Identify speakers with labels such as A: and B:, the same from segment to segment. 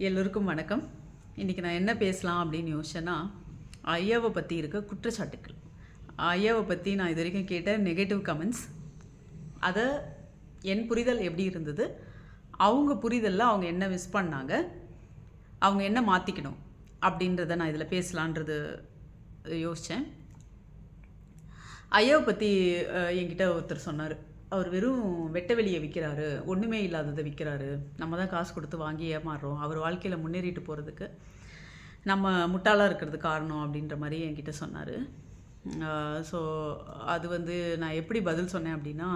A: எல்லோருக்கும் வணக்கம். இன்றைக்கி நான் என்ன பேசலாம் அப்படின்னு யோசிச்சேன்னா, ஐயாவை பற்றி இருக்க குற்றச்சாட்டுக்கள். ஐயாவை பற்றி நான் இது வரைக்கும் கேட்ட நெகட்டிவ் கமெண்ட்ஸ், அதை என் புரிதல் எப்படி இருந்தது, அவங்க புரிதலில் அவங்க என்ன மிஸ் பண்ணாங்க, அவங்க என்ன மாற்றிக்கணும் அப்படின்றத நான் இதில் பேசலான்றது யோசித்தேன். ஐயாவை பற்றி என்கிட்ட ஒருத்தர் சொன்னார். அவர் வெறும் வெட்ட வெளியை விற்கிறாரு, ஒன்றுமே இல்லாததை விற்கிறாரு, நம்ம தான் காசு கொடுத்து வாங்கி ஏமாறுறோம், அவர் வாழ்க்கையில் முன்னேறிட்டு போகிறதுக்கு நம்ம முட்டாளாக இருக்கிறது காரணம் அப்படின்ற மாதிரி என்கிட்ட சொன்னார். ஸோ அது வந்து நான் எப்படி பதில் சொன்னேன் அப்படின்னா,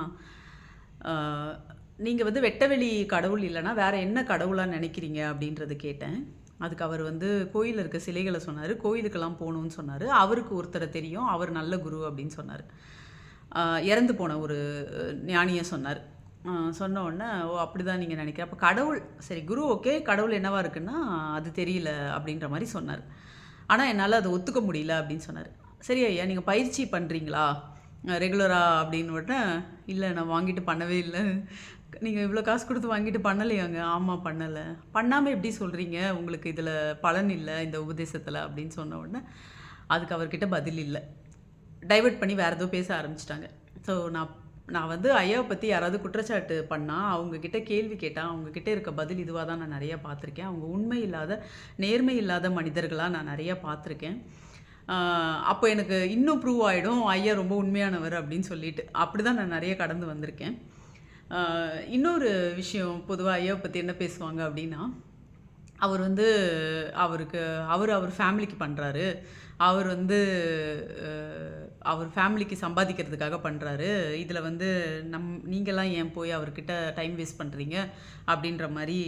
A: நீங்கள் வந்து வெட்டவெளி கடவுள் இல்லைன்னா வேறு என்ன கடவுளாக நினைக்கிறீங்க அப்படின்றது கேட்டேன். அதுக்கு அவர் வந்து கோயிலில் இருக்க சிலைகளை சொன்னார், கோயிலுக்கெல்லாம் போகணுன்னு சொன்னார். அவருக்கு ஒருத்தரை தெரியும், அவர் நல்ல குரு அப்படின்னு சொன்னார். இறந்து போன ஒரு ஞானியை சொன்னார். சொன்ன உடனே ஓ அப்படி தான் நீங்கள் நினைக்கிறேன், அப்போ கடவுள் சரி குரு ஓகே, கடவுள் என்னவா இருக்குன்னா அது தெரியல அப்படின்ற மாதிரி சொன்னார். ஆனால் என்னால் அதை ஒத்துக்க முடியல அப்படின்னு சொன்னார். சரி ஐயா, நீங்கள் பயிற்சி பண்ணுறீங்களா ரெகுலராக அப்படின்னு உடனே, இல்லை நான் வாங்கிட்டு பண்ணவே இல்லை. நீங்கள் இவ்வளோ காசு கொடுத்து வாங்கிட்டு பண்ணலையாங்க? ஆமாம் பண்ணலை. பண்ணாமல் எப்படி சொல்கிறீங்க உங்களுக்கு இதில் பலன் இல்லை இந்த உபதேசத்தில் அப்படின்னு சொன்ன உடனே அதுக்கு அவர்கிட்ட பதில் இல்லை. டைவெர்ட் பண்ணி வேறு ஏதோ பேச ஆரம்பிச்சிட்டாங்க. ஸோ நான் வந்து ஐயாவை பற்றி யாராவது குற்றச்சாட்டு பண்ணால், அவங்கக்கிட்ட கேள்வி கேட்டால் அவங்கக்கிட்ட இருக்க பதில் இதுவாக தான் நான் நிறையா பார்த்துருக்கேன். அவங்க உண்மை இல்லாத நேர்மை இல்லாத மனிதர்களாக நான் நிறையா பார்த்துருக்கேன். அப்போ எனக்கு இன்னும் ப்ரூவ் ஆகிடும் ஐயா ரொம்ப உண்மையானவர் அப்படின்னு சொல்லிட்டு. அப்படி தான் நான் நிறைய கடந்து வந்திருக்கேன். இன்னொரு விஷயம், பொதுவாக ஐயாவை பற்றி என்ன பேசுவாங்க அப்படின்னா, அவர் வந்து அவர் ஃபேமிலிக்கு பண்ணுறாரு, அவர் வந்து அவர் ஃபேமிலிக்கு சம்பாதிக்கிறதுக்காக பண்ணுறாரு, இதில் வந்து நீங்கள்லாம் ஏன் போய் அவர்கிட்ட டைம் வேஸ்ட் பண்ணுறீங்க அப்படின்ற மாதிரி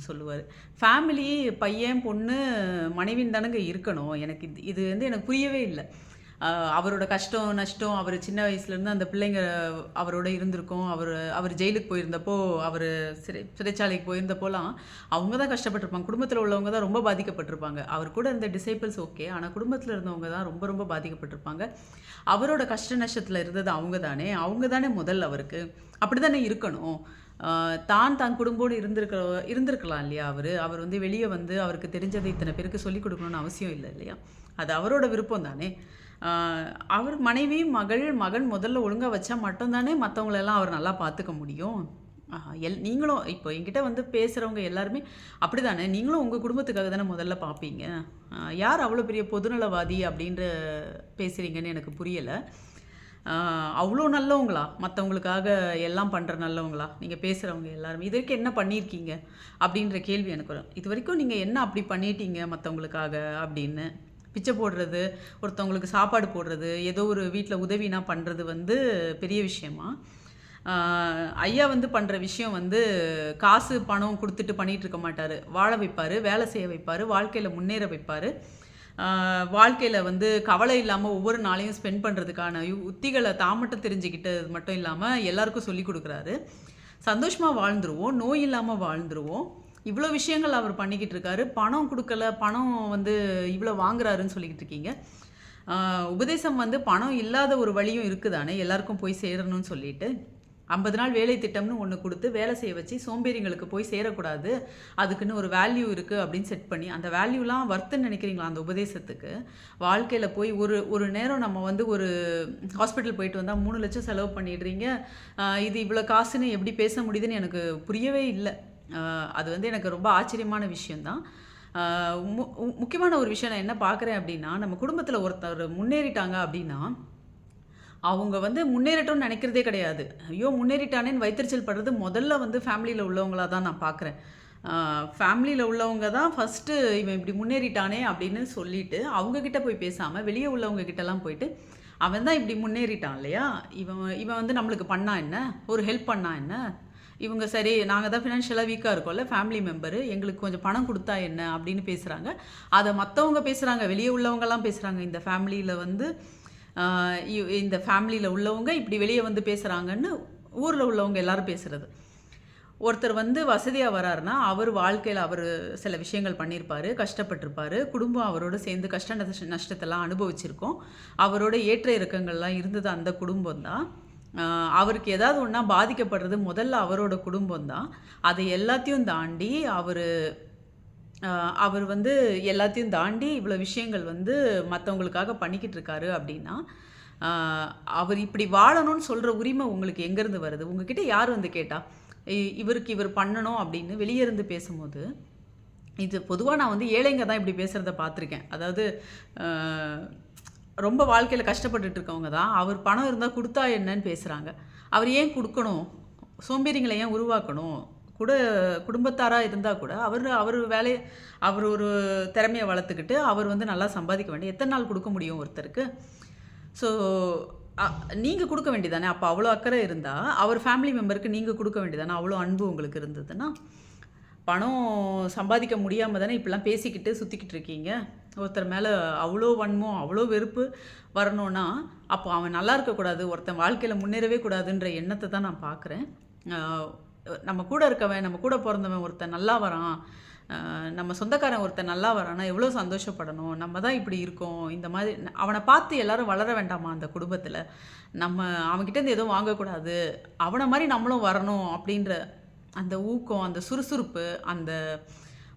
A: சொல்லுவார். ஃபேமிலி பையன் பொண்ணு மனைவின்னு தானங்க இருக்கணும். எனக்கு இது வந்து எனக்கு புரியவே இல்லை. அவரோட கஷ்டம் நஷ்டம், அவர் சின்ன வயசுலேருந்து அந்த பிள்ளைங்க அவரோட இருந்திருக்கோம். அவர் ஜெயிலுக்கு போயிருந்தப்போ, அவர் சிறைச்சாலைக்கு போயிருந்தப்போலாம் அவங்க தான் கஷ்டப்பட்டிருப்பாங்க. குடும்பத்தில் உள்ளவங்க தான் ரொம்ப பாதிக்கப்பட்டிருப்பாங்க. அவர் கூட இருந்த டிசைபிள்ஸ் ஓகே, ஆனால் குடும்பத்தில் இருந்தவங்க தான் ரொம்ப ரொம்ப பாதிக்கப்பட்டிருப்பாங்க. அவரோட கஷ்ட நஷ்டத்தில் இருந்தது அவங்க தானே முதல் அவருக்கு. அப்படி தானே இருக்கணும். தான் குடும்போடு இருந்திருக்கலாம் இல்லையா? அவர் வந்து வெளியே வந்து அவருக்கு தெரிஞ்சதை இத்தனை பேருக்கு சொல்லிக் கொடுக்கணும்னு அவசியம் இல்லை இல்லையா? அது அவரோட விருப்பம் தானே. அவர் மனைவி மகன் முதல்ல ஒழுங்காக வச்சா மட்டும்தானே மற்றவங்களெல்லாம் அவர் நல்லா பார்த்துக்க முடியும். நீங்களும் இப்போ என்கிட்ட வந்து பேசுகிறவங்க எல்லாருமே அப்படி தானே. நீங்களும் உங்கள் குடும்பத்துக்காக தானே முதல்ல பார்ப்பீங்க. யார் அவ்வளோ பெரிய பொதுநலவாதி அப்படின்ற பேசுகிறீங்கன்னு எனக்கு புரியலை. அவ்வளோ நல்லவங்களா? மற்றவங்களுக்காக எல்லாம் பண்ணுற நல்லவங்களா நீங்கள் பேசுகிறவங்க எல்லாருமே? இது வரைக்கும் என்ன பண்ணியிருக்கீங்க அப்படின்ற கேள்வி எனக்கு வரும். இது வரைக்கும் நீங்கள் என்ன அப்படி பண்ணிட்டீங்க மற்றவங்களுக்காக அப்படின்னு? பிச்சை போடுறது, ஒருத்தவங்களுக்கு சாப்பாடு போடுறது, ஏதோ ஒரு வீட்டில் உதவினா பண்ணுறது வந்து பெரிய விஷயமா? ஐயா வந்து பண்ணுற விஷயம் வந்து காசு பணம் கொடுத்துட்டு பண்ணிகிட்டு இருக்க மாட்டார். வாழ வைப்பார், வேலை செய்ய வைப்பார், வாழ்க்கையில் முன்னேற வைப்பார். வாழ்க்கையில் வந்து கவலை இல்லாமல் ஒவ்வொரு நாளையும் ஸ்பெண்ட் பண்ணுறதுக்கான உத்திகளை மட்டும் தெரிஞ்சுக்கிட்டது மட்டும் இல்லாமல் எல்லாருக்கும் சொல்லி கொடுக்குறாரு. சந்தோஷமாக வாழ்ந்துருவோம், நோய் இல்லாமல் வாழ்ந்துருவோம். இவ்வளோ விஷயங்கள் அவர் பண்ணிக்கிட்டு இருக்காரு. பணம் கொடுக்கல, பணம் வந்து இவ்வளோ வாங்குறாருன்னு சொல்லிக்கிட்டு இருக்கீங்க. உபதேசம் வந்து பணம் இல்லாத ஒரு வழியும் இருக்குதானே, எல்லாருக்கும் போய் சேரணும்னு சொல்லிட்டு 50 நாள் வேலை திட்டம்னு ஒன்று கொடுத்து வேலை செய்ய வச்சு சோம்பேறிங்களுக்கு போய் சேரக்கூடாது, அதுக்குன்னு ஒரு வேல்யூ இருக்குது அப்படின்னு செட் பண்ணி, அந்த வேல்யூலாம் வர்த்துன்னு நினைக்கிறீங்களா அந்த உபதேசத்துக்கு? வாழ்க்கையில் போய் ஒரு நேரம் நம்ம வந்து ஒரு ஹாஸ்பிட்டல் போயிட்டு வந்தால் 3 லட்சம் செலவு பண்ணிடுறீங்க. இது இவ்வளோ காசுன்னு எப்படி பேச முடியுதுன்னு எனக்கு புரியவே இல்லை. அது வந்து எனக்கு ரொம்ப ஆச்சரியமான விஷயந்தான். முக்கியமான ஒரு விஷயம் நான் என்ன பார்க்குறேன் அப்படின்னா, நம்ம குடும்பத்தில் ஒருத்தர் முன்னேறிட்டாங்க அப்படின்னா, அவங்க வந்து முன்னேறட்டும்னு நினைக்கிறதே கிடையாது. ஐயோ முன்னேறிட்டானேன்னு வைத்தறிச்சல் படுறது முதல்ல வந்து ஃபேமிலியில் உள்ளவங்களாக தான் நான் பார்க்குறேன். ஃபேமிலியில் உள்ளவங்க தான் ஃபஸ்ட்டு இவன் இப்படி முன்னேறிட்டானே அப்படின்னு சொல்லிவிட்டு அவங்கக்கிட்ட போய் பேசாமல் வெளியே உள்ளவங்க கிட்டலாம் போயிட்டு, அவன் தான் இப்படி முன்னேறிட்டான் இல்லையா, இவன் வந்து நம்மளுக்கு பண்ணா என்ன, ஒரு ஹெல்ப் பண்ணா என்ன, இவங்க சரி நாங்கள் தான் ஃபினான்ஷியலாக வீக்காக இருக்கோம்ல ஃபேமிலி மெம்பரு, எங்களுக்கு கொஞ்சம் பணம் கொடுத்தா என்ன அப்படின்னு பேசுகிறாங்க. அதை மற்றவங்க பேசுகிறாங்க, வெளியே உள்ளவங்கலாம் பேசுகிறாங்க. இந்த ஃபேமிலியில் உள்ளவங்க இப்படி வெளியே வந்து பேசுகிறாங்கன்னு ஊரில் உள்ளவங்க எல்லோரும் பேசுகிறது. ஒருத்தர் வந்து வசதியாக வராருன்னா அவர் வாழ்க்கையில் அவர் சில விஷயங்கள் பண்ணியிருப்பார், கஷ்டப்பட்டிருப்பார், குடும்பம் அவரோட சேர்ந்து நஷ்டத்தெல்லாம் அனுபவிச்சிருக்கோம், அவரோட ஏற்ற இறக்கங்கள்லாம் இருந்தது அந்த குடும்பம் தான். அவருக்கு ஏதாவது ஒன்றா பாதிக்கப்படுறது முதல்ல அவரோட குடும்பம் தான். அதை எல்லாத்தையும் தாண்டி அவர் அ அவர் வந்து எல்லாத்தையும் தாண்டி இவ்வளோ விஷயங்கள் வந்து மத்தவங்களுக்காக பண்ணிக்கிட்டு இருக்காரு அப்படின்னா, அ அவர் இப்படி வாழணும்னு சொல்ற உரிமை உங்களுக்கு எங்கேருந்து வருது? உங்ககிட்ட யார் வந்து கேட்டா? இவருக்கு இவர் பண்ணணும் அப்படின்னு வெளிய இருந்து பேசும்போது, இது பொதுவா நான் வந்து ஏழைங்க தான் இப்படி பேசுறத பார்த்துருக்கேன். அதாவது அ ரொம்ப வாழ்க்கையில கஷ்டப்பட்டுட்டு இருக்கவங்க தான், அவர் பணம் இருந்தா குடுத்தா என்னன்னு பேசுறாங்க. அவர் ஏன் குடுக்கணும்? சோம்பேறிங்கள ஏன் உருவாக்கணும்? கூட குடும்பத்தாரா இருந்தா கூட, அவரு வேலைய அவர் ஒரு திறமைய வளர்த்துக்கிட்டு, அவர் வந்து நல்லா சம்பாதிக்க வேண்டிய எத்தன நாள் குடுக்க முடியும் ஒருத்தருக்கு? ஸோ, அ நீங்க குடுக்க வேண்டியது தானே! அப்ப அவ்ளோ அக்கறை இருந்தா, அவர் ஃபேமிலி மெம்பருக்கு நீங்க குடுக்க வேண்டியது தானே! அவ்ளோ அன்பு உங்களுக்கு இருந்ததுன்னா, பணம் சம்பாதிக்க முடியாம தானே இப்படிலாம் பேசிக்கிட்டு சுத்திக்கிட்டு இருக்கீங்க. ஒருத்தர் மேல அவ்ளோ வன்மம், அவ்ளோ வெறுப்பு வரணும்னா, அப்போ அவன் நல்லா இருக்கக்கூடாது, ஒருத்தன் வாழ்க்கையில முன்னேறவே கூடாதுன்ற எண்ணத்த தான் நான் பார்க்குறேன். அ நம்ம கூட இருக்கவன், நம்ம கூட பொறந்தவன் ஒருத்தன் நல்லா வரான், நம்ம சொந்தக்காரன் ஒருத்தன் நல்லா வரான்னா எவ்வளோ சந்தோஷப்படணும். நம்ம தான் இப்படி இருக்கோம். இந்த மாதிரி அவன பார்த்து எல்லாரும் வளர வேண்டாமா அந்த குடும்பத்தில? நம்ம அவன்கிட்டேருந்து எதுவும் வாங்கக்கூடாது. அவன மாரி நம்மளும் வரணும் அப்படின்ற அந்த ஊக்கம், அந்த சுறுசுறுப்பு, அந்த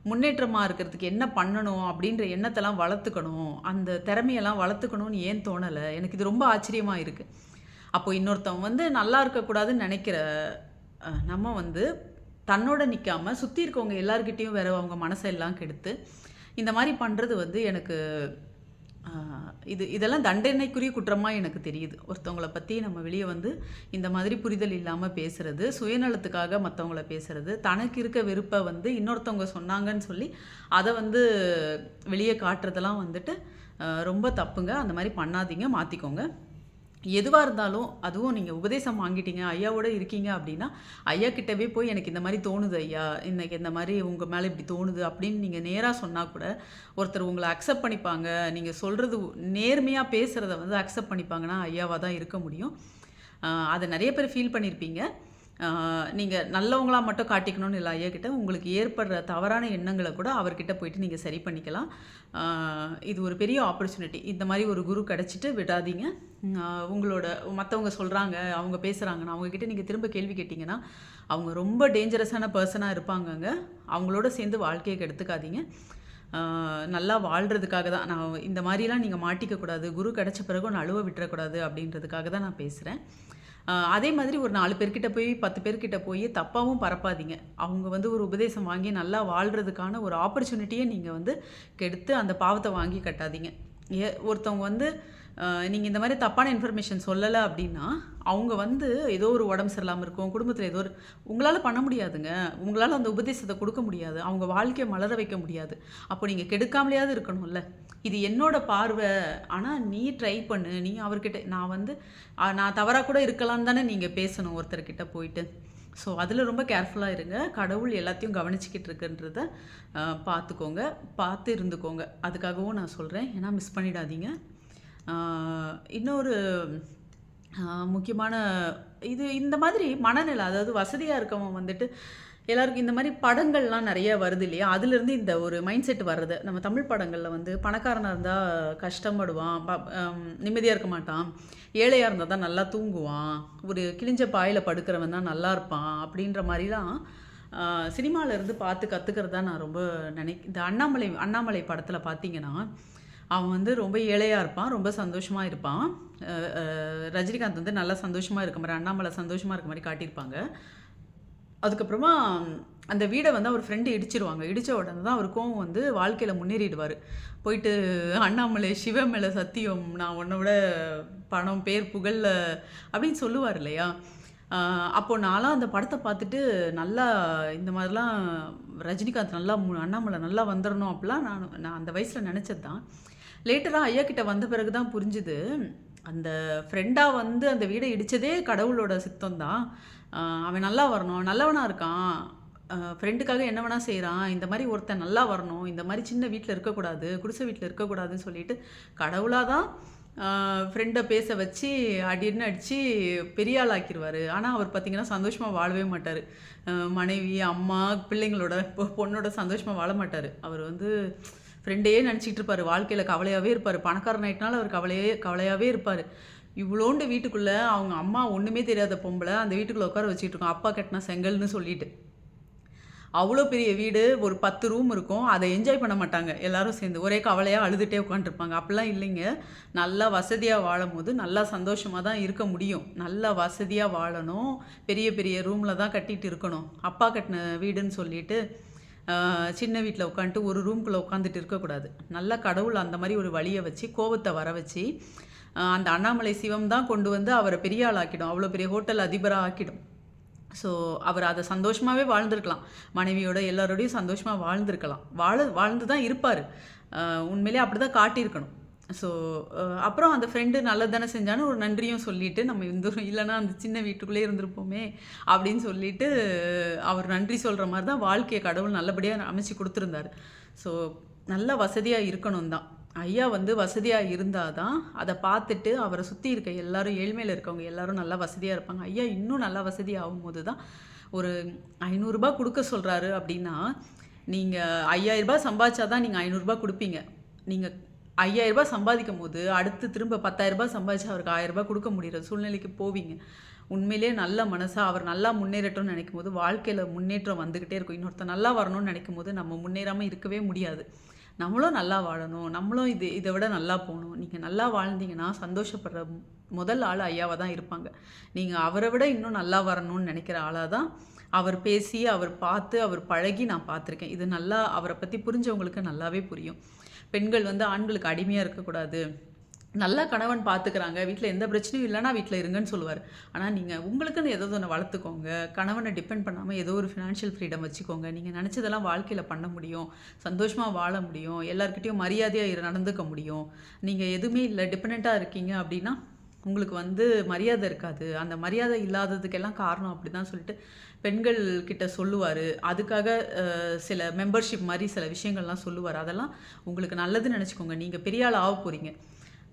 A: முன்னேற்றமா இருக்கிறதுக்கு என்ன பண்ணணும் அப்படின்ற எண்ணத்தெல்லாம் வளர்த்துக்கணும். அந்த திறமையெல்லாம் வளர்த்துக்கணும்னு ஏன் தோணல? எனக்கு இது ரொம்ப ஆச்சரியமா இருக்கு. அப்போ இன்னொருத்தவன் வந்து நல்லா இருக்கக்கூடாதுன்னு நெனைக்கிற நம்ம வந்து தன்னோட நிக்காம, சுத்தி இருக்கவங்க எல்லார்கிட்டயும் வேற அவங்க மனச எல்லாம் கெடுத்து, இந்த மாரி பண்றது வந்து எனக்கு அ இதெல்லாம் தண்டனைக்குரிய குற்றமா எனக்கு தெரியுது. ஒருத்தவங்கள பத்தி நம்ம வெளிய வந்து இந்த மாதிரி புரிதல் இல்லாம பேசுறது, சுயநலத்துக்காக மத்தவங்கள பேசுறது, தனக்கு இருக்க வெறுப்ப வந்து இன்னொருத்தவங்க சொன்னாங்கன்னு சொல்லி, அத வந்து வெளிய காட்டுறதெல்லாம் வந்துட்டு ரொம்ப தப்புங்க. அந்த மாரி பண்ணாதீங்க, மாத்திக்கோங்க. எதுவா இருந்தாலும், அதுவும் நீங்க உபதேசம் வாங்கிட்டீங்க, ஐயாவோட இருக்கீங்க அப்டின்னா, ஐயா கிட்டவே போய் எனக்கு இந்த மாரி தோணுது ஐயா, இன்னைக்கு இந்த மாரி உங்க மேல இப்டி தோணுது அப்டின்னு நீங்க நேரா சொன்னா கூட, ஒருத்தர் உங்கள அக்செப்ட் பண்ணிப்பாங்க. நீங்க சொல்றது நேர்மையா பேசுறத வந்து அக்செப்ட் பண்ணிப்பாங்கன்னா, ஐயாவா தான் இருக்க முடியும். அத நெறைய பேர் ஃபீல் பண்ணியிருப்பீங்க. நீங்க நல்லவங்களா மட்டும் காட்டிக்கணும்னு இல்ல ஐயாகிட்ட. உங்களுக்கு ஏற்படுற தவறான எண்ணங்கள கூட அவர்கிட்ட போயிட்டு நீங்க சரி பண்ணிக்கலாம். ஆ இது ஒரு பெரிய ஆப்பர்ச்சுனிட்டி. இந்த மாரி ஒரு குரு கிடைச்சிட்டு விடாதீங்க. உங்களோட மத்தவங்க சொல்றாங்க, அவங்க பேசுறாங்கன்னா, அவங்க கிட்ட நீங்க திரும்ப கேள்வி கேட்டீங்கன்னா, அவங்க ரொம்ப டேஞ்சரஸான பெர்சனா இருப்பாங்கங்க. அவங்களோட சேர்ந்து வாழ்க்கைய கெடுத்துக்காதீங்க. ஆ நல்லா வாழ்றதுக்காக தான் நான் இந்த மாரிலாம் நீங்க மாட்டிக்க கூடாது. குரு கிடைச்ச பிறகும் நான் அழுவ விட்டுறக்கூடாது அப்படின்றதுக்காக தான் நான் பேசுறேன். அதே மாதிரி ஒரு 4 பேர்கிட்ட போய் 10 பேர்கிட்ட போய் தப்பாவும் பரப்பாதீங்க. அவங்க வந்து ஒரு உபதேசம் வாங்கி நல்லா வாழ்றதுக்கான ஒரு ஆப்பர்ச்சுனிட்டிய நீங்க வந்து கெடுத்து அந்த பாவத்த வாங்கி கட்டாதீங்க. ஒருத்தவங்க வந்து நீங்க இந்த மாரி தப்பான இன்ஃபர்மேஷன் சொல்லல அப்டின்னா, அவங்க வந்து ஏதோ ஒரு உடம்பு சரியில்லாம இருக்கும், குடும்பத்தில ஏதோ ஒரு உங்களால பண்ண முடியாதுங்க. உங்களால அந்த உபதேசத்த குடுக்க முடியாது. அவங்க வாழ்க்கைய மலர வைக்க முடியாது. அப்போ நீங்க கெடுக்காமலேயாவது இருக்கணும்ல. இது என்னோட பார்வை. ஆனா நீ ட்ரை பண்ணு. நீ அவர்கிட்ட நான் வந்து நான் தவறா கூட இருக்கலான்னு தானே நீங்க பேசணும் ஒருத்தர்கிட்ட போயிட்டு. ஸோ அதில ரொம்ப கேர்ஃபுல்லா இருங்க. கடவுள் எல்லாத்தையும் கவனிச்சுக்கிட்டு இருக்குன்றத பார்த்துக்கோங்க. பார்த்து இருந்துக்கோங்க. அதுக்காகவும் நான் சொல்றேன். ஏன்னா மிஸ் பண்ணிடாதீங்க. ஆ இன்னொரு முக்கியமான இந்த மாதிரி மனநிலை அதாவது வசதியா இருக்கவன் வந்துட்டு எல்லாருக்கும் இந்த மாரி படங்கள்லாம் நெறைய வருது இல்லையா? அதிலிருந்து இந்த ஒரு மைண்ட் செட் வர்றது. நம்ம தமிழ் படங்கள்ல வந்து பணக்காரனா இருந்தா கஷ்டப்படுவான். நிம்மதியா இருக்க மாட்டான். ஏழையா இருந்தா தான் நல்லா தூங்குவான். ஒரு கிழிஞ்ச பாயில படுக்கிறவன் தான் நல்லா இருப்பான். அப்படின்ற மாரிலாம் சினிமால இருந்து பார்த்து கத்துக்கிறதா நான் ரொம்ப இந்த அண்ணாமலை படத்துல பார்த்தீங்கன்னா, அவன் வந்து ரொம்ப ஏழையா இருப்பான். ரொம்ப சந்தோஷமா இருப்பான். அ அ ரஜினிகாந்த் வந்து நல்லா சந்தோஷமா இருக்க மாரி, அண்ணாமலை சந்தோஷமா இருக்க மாரி காட்டியிருப்பாங்க. அதுக்கப்புறமா அந்த வீட வந்து அவர் ஃப்ரெண்டு இடிச்சிருவாங்க. இடிச்ச உடனே தான் அவர் கோவம் வந்து வாழ்க்கையில முன்னேறிடுவாரு. போயிட்டு அண்ணாமலை சிவன் மேல சத்தியம், நான் உன்ன விட பணம், பேர், புகழ்ல அப்படின்னு சொல்லுவார் இல்லையா? அப்போ நான்லாம் அந்த படத்த பார்த்துட்டு நல்லா இந்த மாதிரிலாம் ரஜினிகாந்த் நல்லா அண்ணாமலை நல்லா வந்துரணும் அப்படிலாம் நான் அந்த வயசுல நெனச்சது தான். லேட்டரா ஐயா கிட்ட வந்த பிறகு தான் புரிஞ்சுது. அந்த ஃப்ரெண்டா வந்து அந்த வீட இடிச்சதே கடவுளோட சித்தம் தான். அவன் நல்லா வரணும். நல்லவனா இருக்கான். ஃப்ரெண்டுக்காக என்ன வேணா செய்றான். இந்த மாரி ஒருத்தன் நல்லா வரணும். இந்த மாரி சின்ன வீட்ல இருக்கக்கூடாது. குடிசை வீட்ல இருக்கக்கூடாதுன்னு சொல்லிட்டு, கடவுளா தான் ஃப்ரெண்ட பேச வச்சு, அடின்னு அடிச்சு பெரிய ஆள் ஆக்கிருவாரு. ஆனா, அவர் பார்த்தீங்கன்னா, சந்தோஷமா வாழவே மாட்டாரு. மனைவி, அம்மா, பிள்ளைங்களோட பொண்ணோட சந்தோஷமா வாழ மாட்டாரு. அவர் வந்து ஃப்ரெண்டையே நெனச்சுக்கிட்டு இருப்பாரு. வாழ்க்கையில கவலையாவே இருப்பாரு. பணக்காரன் ஆயிட்டனால அவர் கவலையாவே இருப்பாரு. இவ்வளோண்டு வீட்டுக்குள்ள அவங்க அம்மா ஒண்ணுமே தெரியாத பொம்பள, அந்த வீட்டுக்குள்ள உட்கார வச்சுக்கிட்டு இருக்கும். அப்பா கட்டின செங்கல்னு சொல்லிட்டு. அவ்வளோ பெரிய வீடு, ஒரு 10 ரூம் இருக்கும். அத என்ஜாய் பண்ண மாட்டாங்க எல்லாரும் சேர்ந்து. ஒரே கவலையா அழுதுட்டே உட்காந்துருப்பாங்க. அப்படிலாம் இல்லைங்க. நல்லா வசதியா வாழும்போது, நல்லா சந்தோஷமா தான் இருக்க முடியும். நல்லா வசதியா வாழணும். பெரிய பெரிய ரூம்ல தான் கட்டிட்டு இருக்கணும். அப்பா கட்டின வீடுன்னு சொல்லிட்டு, சின்ன வீட்ல உட்காந்துட்டு ஒரு ரூம்குள்ள உட்காந்துட்டு இருக்கக்கூடாது. நல்லா கடவுள் அந்த மாரி ஒரு வழிய வச்சு, கோவத்த வர வச்சு, அந்த அண்ணாமலை சிவம் தான் கொண்டு வந்து அவர பெரிய ஆள் ஆக்கிடும். அவ்வளோ பெரிய ஹோட்டல் அதிபரா ஆக்கிடும். ஸோ, அவர் அத சந்தோஷமாவே வாழ்ந்திருக்கலாம். மனைவியோட எல்லாரோடையும் சந்தோஷமா வாழ்ந்திருக்கலாம். வாழ்ந்து தான் இருப்பாரு. உண்மையிலேயே அப்படிதான் காட்டியிருக்கணும். ஸோ, அப்புறம் அந்த ஃப்ரெண்டு நல்லது தானே செஞ்சான்னு ஒரு நன்றியும் சொல்லிட்டு, நம்ம இருந்துரும் இல்லன்னா அந்த சின்ன வீட்டுக்குள்ளேயே இருந்திருப்போமே அப்படின்னு சொல்லிட்டு, அவர் நன்றி சொல்ற மாரி தான் வாழ்க்கைய கடவுள் நல்லபடியா அமைச்சு குடுத்துருந்தாரு. ஸோ, நல்லா வசதியா இருக்கணும் தான். ஐயா வந்து வசதியா இருந்தா தான், அத பார்த்துட்டு அவர சுத்தி இருக்க எல்லாரும் ஏழ்மையில இருக்கவங்க எல்லாரும் நல்லா வசதியா இருப்பாங்க. ஐயா இன்னும் நல்லா வசதி ஆகும்போது தான், ஒரு ரூ. 500 குடுக்க சொல்றாரு அப்படின்னா, நீங்க ரூ. 5000 சம்பாதிச்சா தான் நீங்க ரூ. 500 குடுப்பீங்க. நீங்க ரூ. 5000 சம்பாதிக்கும்போது, அடுத்து திரும்ப ரூ. 10,000 சம்பாதிச்சு அவருக்கு ரூ. 1000 குடுக்க முடியிற சூழ்நிலைக்கு போவீங்க. உண்மையிலேயே நல்ல மனசா அவர் நல்லா முன்னேறட்டும்னு நினைக்கும்போது, வாழ்க்கையில முன்னேற்றம் வந்துகிட்டே இருக்கும். இன்னொருத்தன் நல்லா வரணும்னு நினைக்கும்போது, நம்ம முன்னேறாம இருக்கவே முடியாது. நம்மளும் நல்லா வாழணும். நம்மளும் இத விட நல்லா போணும். நீங்க நல்லா வாழ்ந்தீங்கன்னா, சந்தோஷப்படுற முதல் ஆள் ஐயாவா தான் இருப்பாங்க. நீங்க அவர விட இன்னும் நல்லா வரணும்னு நெனைக்கிற ஆளா தான் அவர் பேசி, அவர் பார்த்து, அவர் பழகி நான் பார்த்துருக்கேன். இது நல்லா அவர பத்தி புரிஞ்சவங்களுக்கு நல்லாவே புரியும். பெண்கள் வந்து ஆண்களுக்கு அடிமையா இருக்கக்கூடாது. நல்லா கணவன் பார்த்துக்கிறாங்க. வீட்ல எந்த பிரச்சனையும் இல்லன்னா வீட்ல இருங்கன்னு சொல்லுவாரு. ஆனா நீங்க உங்களுக்குன்னு ஏதாவது ஒண்ணு வளர்த்துக்கோங்க. கணவன டிபெண்ட் பண்ணாம ஏதோ ஒரு ஃபினான்ஷியல் ஃப்ரீடம் வச்சுக்கோங்க. நீங்க நெனச்சதெல்லாம் வாழ்க்கையில பண்ண முடியும். சந்தோஷமா வாழ முடியும். எல்லார்கிட்டயும் மரியாதையா நடந்துக்க முடியும். நீங்க எதுவுமே இல்ல டிபெண்டன்ட்டா இருக்கீங்க அப்டின்னா, உங்களுக்கு வந்து மரியாதை இருக்காது. அந்த மரியாதை இல்லாததுக்கெல்லாம் காரணம் அப்படிதான் சொல்லிட்டு பெண்கள் கிட்ட சொல்லுவாரு. அதுக்காக சில மெம்பர்ஷிப் மாரி சில விஷயங்கள்லாம் சொல்லுவாரு. அதெல்லாம் உங்களுக்கு நல்லதுன்னு நெனச்சுக்கோங்க. நீங்க பெரிய ஆள் ஆவ போறீங்க.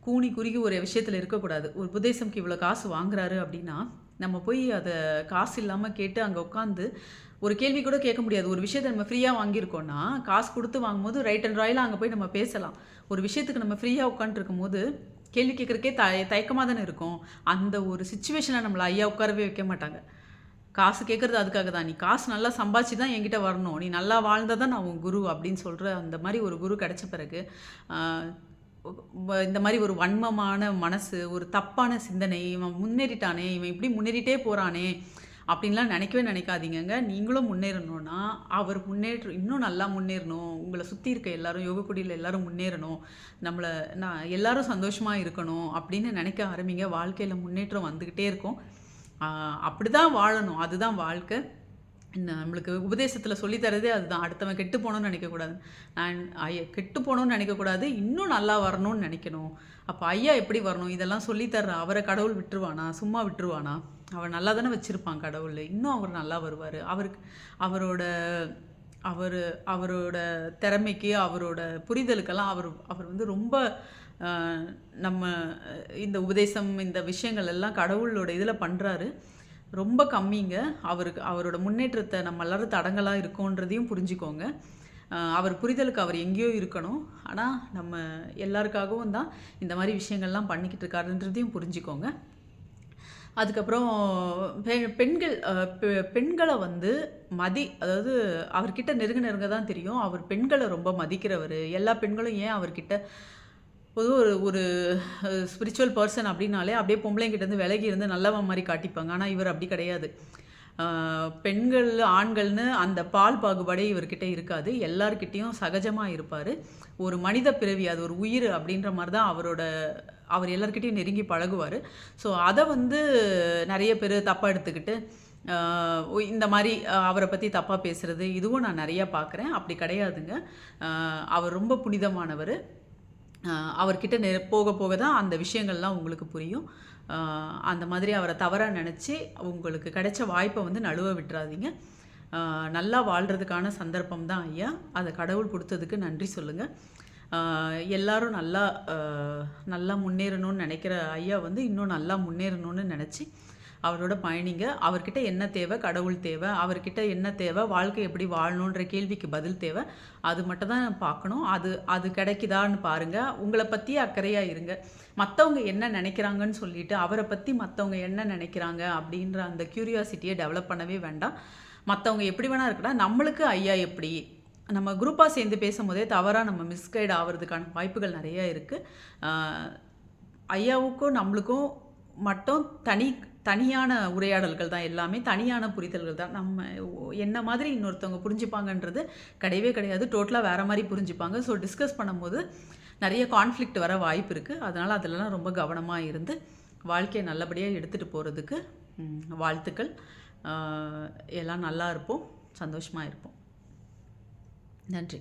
A: கூனி குறுகி ஒரு விஷயத்துல இருக்கக்கூடாது. ஒரு உபதேசம்க்கு இவ்வளோ காசு வாங்குறாரு அப்படின்னா, நம்ம போய் அத காசு இல்லாம கேட்டு அங்க உட்காந்து ஒரு கேள்வி கூட கேட்க முடியாது. ஒரு விஷயத்த நம்ம ஃப்ரீயா வாங்கியிருக்கோம்னா, காசு குடுத்து வாங்கும்போது ரைட் அண்ட் ராயலா அங்க போய் நம்ம பேசலாம். ஒரு விஷயத்துக்கு நம்ம ஃப்ரீயா உட்காந்துருக்கும்போது, கேள்வி கேட்கறக்கே தயக்கமா தானே இருக்கும். அந்த ஒரு சிச்சுவேஷன்ல நம்மள ஐயா உட்காரவே வைக்க மாட்டாங்க. காசு கேட்கறது அதுக்காக தான். "நீ காசு நல்லா சம்பாதிச்சு தான் என்கிட்ட வரணும். நீ நல்லா வாழ்ந்தா தான் நான் உன் குரு" அப்படின்னு சொல்ற அந்த மாரி ஒரு குரு கிடைச்ச பிறகு, ஆ இந்த மாரி ஒரு வன்மமான மனசு, ஒரு தப்பான சிந்தனை, "இவன் முன்னேறிட்டானே, இவன் இப்படி முன்னேறிட்டே போறானே" அப்படின்லாம் நினைக்கவே நினைக்காதீங்கங்க. நீங்களும் முன்னேறணும்னா, அவர் இன்னும் நல்லா முன்னேறணும். உங்கள சுத்தி இருக்க எல்லாரும் யோகக்குடியில எல்லாரும் முன்னேறணும். நம்மள எல்லாரும் சந்தோஷமா இருக்கணும் அப்படின்னு நினைக்க ஆரம்பிங்க. வாழ்க்கையில முன்னேற்றம் வந்துகிட்டே இருக்கும். அப்படிதான் வாழணும். அதுதான் வாழ்க்கை. நம்மளுக்கு உபதேசத்துல சொல்லி தரதே அதுதான். அடுத்தவன் கெட்டு போணும்னு நினைக்கக்கூடாது. நான் கெட்டு போணும்னு நினைக்கக்கூடாது. இன்னும் நல்லா வரணும்னு நினைக்கணும். அப்ப ஐயா எப்படி வரணும்? இதெல்லாம் சொல்லி தர்ற அவர கடவுள் விட்டுருவானா? சும்மா விட்டுருவானா? அவர் நல்லா தானே வச்சிருப்பான் கடவுள். இன்னும் அவர் நல்லா வருவாரு. அவரோட அவரு அவரோட திறமைக்கு, அவரோட புரிதலுக்கெல்லாம் அவர் வந்து ரொம்ப அ நம்ம இந்த உபதேசம், இந்த விஷயங்கள் எல்லாம் கடவுளோட இதுல பண்றாரு. ரொம்ப கம்மிங்க. அவரோட முன்னேற்றத்த நம்ம எல்லாரும் தடங்கலா இருக்கோன்றதையும் புரிஞ்சுக்கோங்க. அவர் புரிதலுக்கு அவர் எங்கேயோ இருக்கணும். ஆனா, நம்ம எல்லாருக்காகவும் தான் இந்த மாரி விஷயங்கள்லாம் பண்ணிக்கிட்டு இருக்காருன்றதையும் புரிஞ்சுக்கோங்க. அதுக்கப்புறம் பெண்கள் பெண்கள வந்து அதாவது அவர்கிட்ட நெருங்க நெருங்க தான் தெரியும். அவர் பெண்கள ரொம்ப மதிக்கிறவரு. எல்லா பெண்களும் ஏன் அவர்கிட்ட பொதுவா ஒரு ஒரு ஸ்பிரிச்சுவல் பர்சன் அப்படின்னாலே அப்படியே பொம்பளைங்கிட்டேருந்து விலகி இருந்து நல்லவன் மாரி காட்டிப்பாங்க. ஆனா இவர் அப்படி கிடையாது. பெண்கள், ஆண்கள்னு அந்த பால் பாகுபாடே இவர்கிட்ட இருக்காது. எல்லார்கிட்டயும் சகஜமா இருப்பாரு. ஒரு மனித பிறவி, அது ஒரு உயிர் அப்படின்ற மாரி தான் அவர் எல்லார்கிட்டயும் நெருங்கி பழகுவாரு. ஸோ அத வந்து நெறைய பேரு தப்பா எடுத்துக்கிட்டு, இந்த மாரி அவர பத்தி தப்பா பேசுறது, இதுவும் நான் நெறையா பார்க்குறேன். அப்படி கிடையாதுங்க. அவர் ரொம்ப புனிதமானவரு. அவர்கிட்ட போக போக தான் அந்த விஷயங்கள்லாம் உங்களுக்கு புரியும். அந்த மாதிரி அவர தவறா நெனச்சு, உங்களுக்கு கிடைச்ச வாய்ப்ப வந்து நழுவ விட்டுறாதீங்க. நல்லா வாழ்றதுக்கான சந்தர்ப்பம் தான் ஐயா. அத கடவுள் குடுத்ததுக்கு நன்றி சொல்லுங்க. எல்லாரும் நல்லா முன்னேறணும்னு நெனைக்கிற ஐயா வந்து இன்னும் நல்லா முன்னேறணும்னு நெனச்சு, அவரோட பயணிங்க. அவர்கிட்ட என்ன தேவை? கடவுள் தேவை. அவர்கிட்ட என்ன தேவை? வாழ்க்கை எப்படி வாழணுன்ற கேள்விக்கு பதில் தேவை. அது மட்டும் தான் பார்க்கணும். அது கிடைக்குதான்னு பாருங்க. உங்கள பத்தியே அக்கறையா இருங்க. மத்தவங்க என்ன நெனைக்கிறாங்கன்னு சொல்லிட்டு, அவர பத்தி மத்தவங்க என்ன நெனைக்கிறாங்க அப்படின்ற அந்த கியூரியாசிட்டிய டெவலப் பண்ணவே வேண்டாம். மற்றவங்க எப்படி வேணா இருக்கலாம், நம்மளுக்கு ஐயா எப்படி, நம்ம குரூப்பாக சேர்ந்து பேசும்போதே தவறாக நம்ம மிஸ்கைட் ஆகிறதுக்கான வாய்ப்புகள் நிறைய இருக்குது. ஐயாவுக்கும் நம்மளுக்கும் மட்டும் தனியான உரையாடல்கள் தான், எல்லாமே தனியான புரிதல்கள் தான். நம்ம என்ன மாதிரி இன்னொருத்தவங்க புரிஞ்சுப்பாங்கன்றது கிடையவே கிடையாது. டோட்டலாக வேறு மாதிரி புரிஞ்சுப்பாங்க. ஸோ டிஸ்கஸ் பண்ணும்போது நிறைய கான்ஃப்ளிக்ட் வர வாய்ப்பு இருக்குது. அதனால் அதிலலாம் ரொம்ப கவனமாக இருந்து வாழ்க்கையை நல்லபடியாக எடுத்துகிட்டு போகிறதுக்கு வாழ்த்துக்கள். எல்லாம் நல்லா இருப்போம், சந்தோஷமாக இருப்போம். நன்றி.